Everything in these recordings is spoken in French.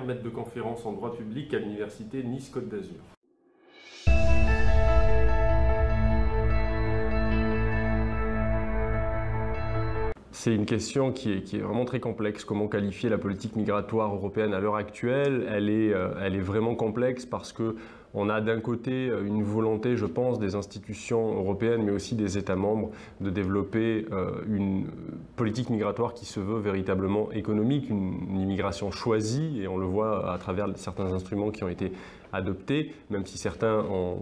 maître de conférence en droit public à l'université Nice-Côte d'Azur. C'est une question qui est vraiment très complexe. Comment qualifier la politique migratoire européenne à l'heure actuelle? Elle est vraiment complexe parce qu'on a d'un côté une volonté, je pense, des institutions européennes, mais aussi des États membres, de développer une politique migratoire qui se veut véritablement économique, une immigration choisie, et on le voit à travers certains instruments qui ont été adoptés, même si certains ont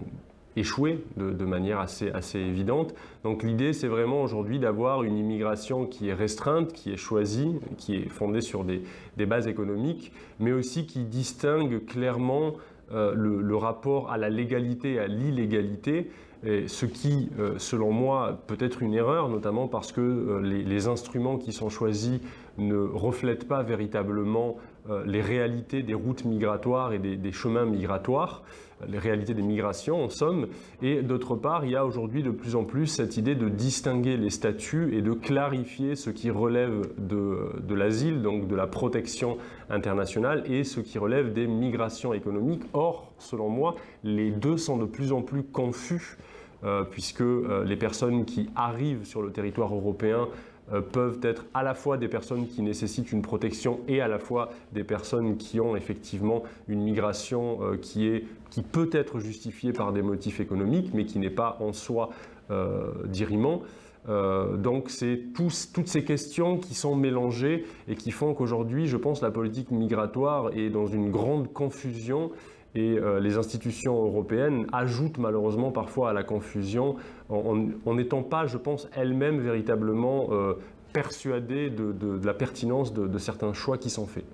échoué de manière assez évidente. Donc l'idée, c'est vraiment aujourd'hui d'avoir une immigration qui est restreinte, qui est choisie, qui est fondée sur des bases économiques, mais aussi qui distingue clairement le rapport à la légalité et à l'illégalité, ce qui, selon moi, peut être une erreur, notamment parce que les instruments qui sont choisis ne reflètent pas véritablement les réalités des routes migratoires et des chemins migratoires, les réalités des migrations en somme. Et d'autre part, il y a aujourd'hui de plus en plus cette idée de distinguer les statuts et de clarifier ce qui relève de l'asile, donc de la protection internationale, et ce qui relève des migrations économiques. Or, selon moi, les deux sont de plus en plus confus, puisque les personnes qui arrivent sur le territoire européen peuvent être à la fois des personnes qui nécessitent une protection et à la fois des personnes qui ont effectivement une migration qui peut être justifiée par des motifs économiques, mais qui n'est pas en soi dirimant. Donc c'est toutes ces questions qui sont mélangées et qui font qu'aujourd'hui, je pense, la politique migratoire est dans une grande confusion. Et les institutions européennes ajoutent malheureusement parfois à la confusion en n'étant pas, je pense, elles-mêmes véritablement persuadées de la pertinence de certains choix qui sont faits.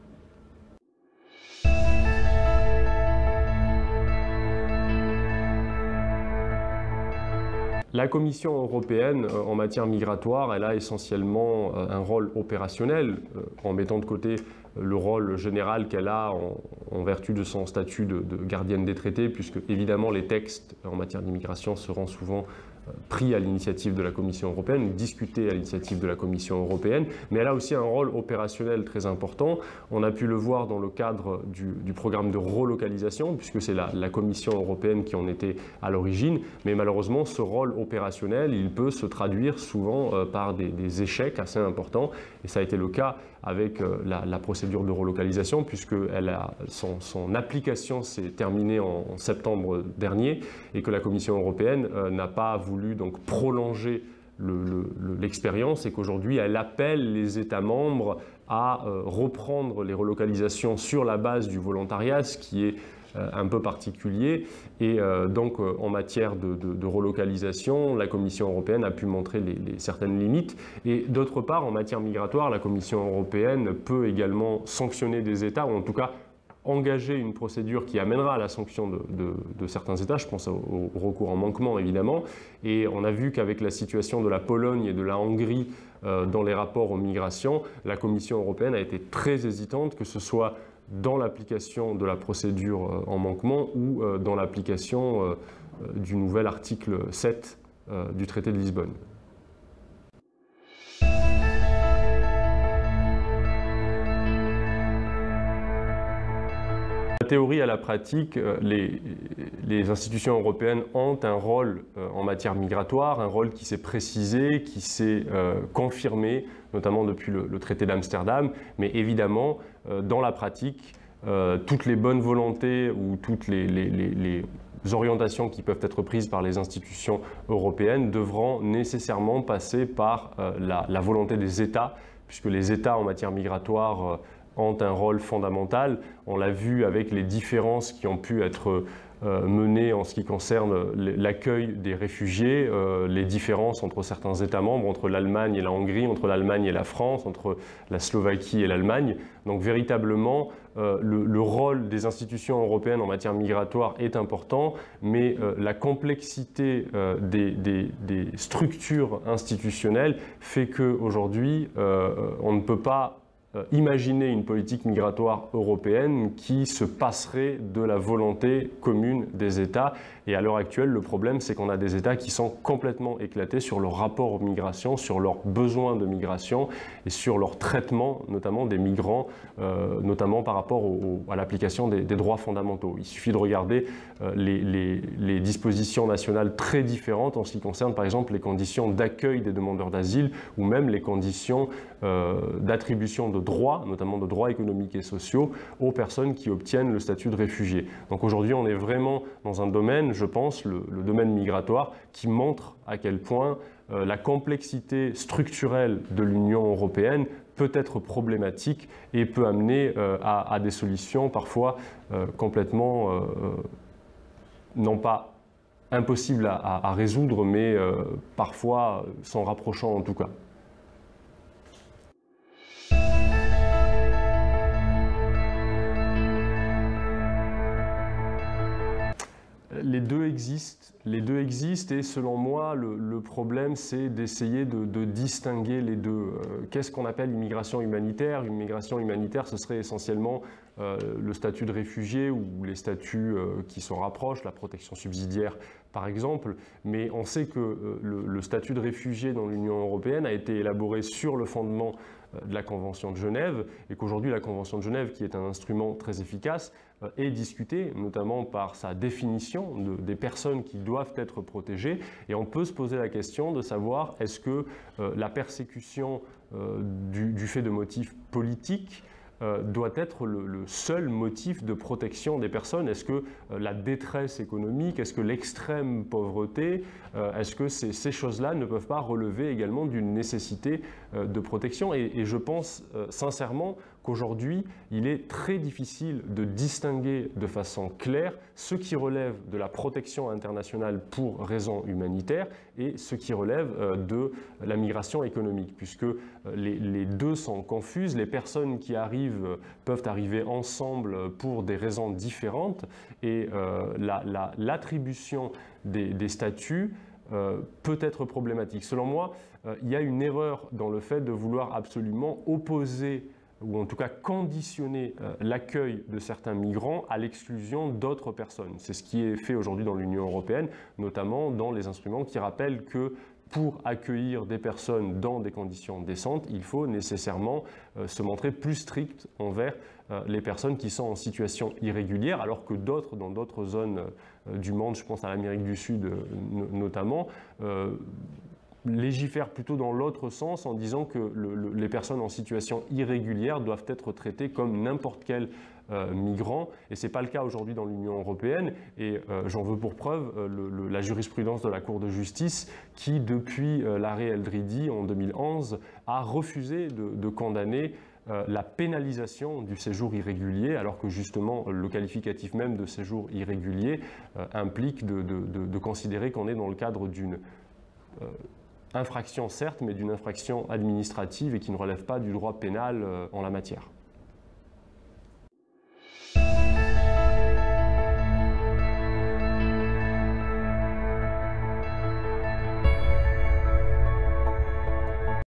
La Commission européenne, en matière migratoire, elle a essentiellement un rôle opérationnel, en mettant de côté le rôle général qu'elle a en vertu de son statut de gardienne des traités, puisque évidemment les textes en matière d'immigration seront souvent pris à l'initiative de la Commission européenne, discutés à l'initiative de la Commission européenne, mais elle a aussi un rôle opérationnel très important. On a pu le voir dans le cadre du programme de relocalisation, puisque c'est la Commission européenne qui en était à l'origine, mais malheureusement ce rôle opérationnel, il peut se traduire souvent par des échecs assez importants, et ça a été le cas avec la procédure de relocalisation, puisque son application s'est terminée en septembre dernier, et que la Commission européenne n'a pas voulu donc prolonger l'expérience, et qu'aujourd'hui elle appelle les États membres à reprendre les relocalisations sur la base du volontariat, ce qui est un peu particulier. Et donc en matière de relocalisation, la Commission européenne a pu montrer certaines limites. Et d'autre part, en matière migratoire, la Commission européenne peut également sanctionner des États, ou en tout cas engager une procédure qui amènera à la sanction de certains États. Je pense au recours en manquement, évidemment. Et on a vu qu'avec la situation de la Pologne et de la Hongrie dans les rapports aux migrations, la Commission européenne a été très hésitante, que ce soit dans l'application de la procédure en manquement ou dans l'application du nouvel article 7 du traité de Lisbonne. De la théorie à la pratique, les institutions européennes ont un rôle en matière migratoire, un rôle qui s'est précisé, qui s'est confirmé, notamment depuis le traité d'Amsterdam, mais évidemment, dans la pratique, toutes les bonnes volontés ou toutes les orientations qui peuvent être prises par les institutions européennes devront nécessairement passer par la volonté des États, puisque les États en matière migratoire ont un rôle fondamental. On l'a vu avec les différences qui ont pu être menées en ce qui concerne l'accueil des réfugiés, les différences entre certains États membres, entre l'Allemagne et la Hongrie, entre l'Allemagne et la France, entre la Slovaquie et l'Allemagne. Donc véritablement, le rôle des institutions européennes en matière migratoire est important, mais la complexité des structures institutionnelles fait qu'aujourd'hui, on ne peut pas imaginer une politique migratoire européenne qui se passerait de la volonté commune des États. Et à l'heure actuelle, le problème, c'est qu'on a des États qui sont complètement éclatés sur leur rapport aux migrations, sur leurs besoins de migration et sur leur traitement, notamment des migrants, notamment par rapport à l'application des droits fondamentaux. Il suffit de regarder les dispositions nationales très différentes en ce qui concerne, par exemple, les conditions d'accueil des demandeurs d'asile ou même les conditions d'attribution de droits, notamment de droits économiques et sociaux, aux personnes qui obtiennent le statut de réfugié. Donc aujourd'hui, on est vraiment dans un domaine, je pense, le domaine migratoire, qui montre à quel point la complexité structurelle de l'Union européenne peut être problématique et peut amener à des solutions parfois complètement, non pas impossibles à résoudre, mais parfois s'en rapprochant en tout cas. Les deux existent et selon moi, le problème c'est d'essayer de distinguer les deux. Qu'est-ce qu'on appelle immigration humanitaire? L'immigration humanitaire, ce serait essentiellement le statut de réfugié ou les statuts qui s'en rapprochent, la protection subsidiaire par exemple, mais on sait que le statut de réfugié dans l'Union européenne a été élaboré sur le fondement de la Convention de Genève et qu'aujourd'hui la Convention de Genève, qui est un instrument très efficace, est discutée notamment par sa définition des personnes qui doivent être protégées et on peut se poser la question de savoir est-ce que la persécution du fait de motifs politiques doit être le seul motif de protection des personnes? Est-ce que la détresse économique, est-ce que l'extrême pauvreté, est-ce que ces choses-là ne peuvent pas relever également d'une nécessité de protection? Et je pense sincèrement qu'aujourd'hui, il est très difficile de distinguer de façon claire ce qui relève de la protection internationale pour raisons humanitaires et ce qui relève de la migration économique, puisque les deux sont confuses. Les personnes qui arrivent peuvent arriver ensemble pour des raisons différentes et l'attribution des statuts peut être problématique. Selon moi, il y a une erreur dans le fait de vouloir absolument opposer ou en tout cas conditionner l'accueil de certains migrants à l'exclusion d'autres personnes. C'est ce qui est fait aujourd'hui dans l'Union européenne, notamment dans les instruments qui rappellent que pour accueillir des personnes dans des conditions décentes, il faut nécessairement se montrer plus strict envers les personnes qui sont en situation irrégulière, alors que d'autres, dans d'autres zones du monde, je pense à l'Amérique du Sud notamment, légifère plutôt dans l'autre sens en disant que les personnes en situation irrégulière doivent être traitées comme n'importe quel migrant, et ce n'est pas le cas aujourd'hui dans l'Union européenne, et j'en veux pour preuve la jurisprudence de la Cour de justice qui, depuis l'arrêt El Dridi en 2011, a refusé de condamner la pénalisation du séjour irrégulier, alors que justement le qualificatif même de séjour irrégulier implique de considérer qu'on est dans le cadre d'une infraction certes, mais d'une infraction administrative et qui ne relève pas du droit pénal en la matière.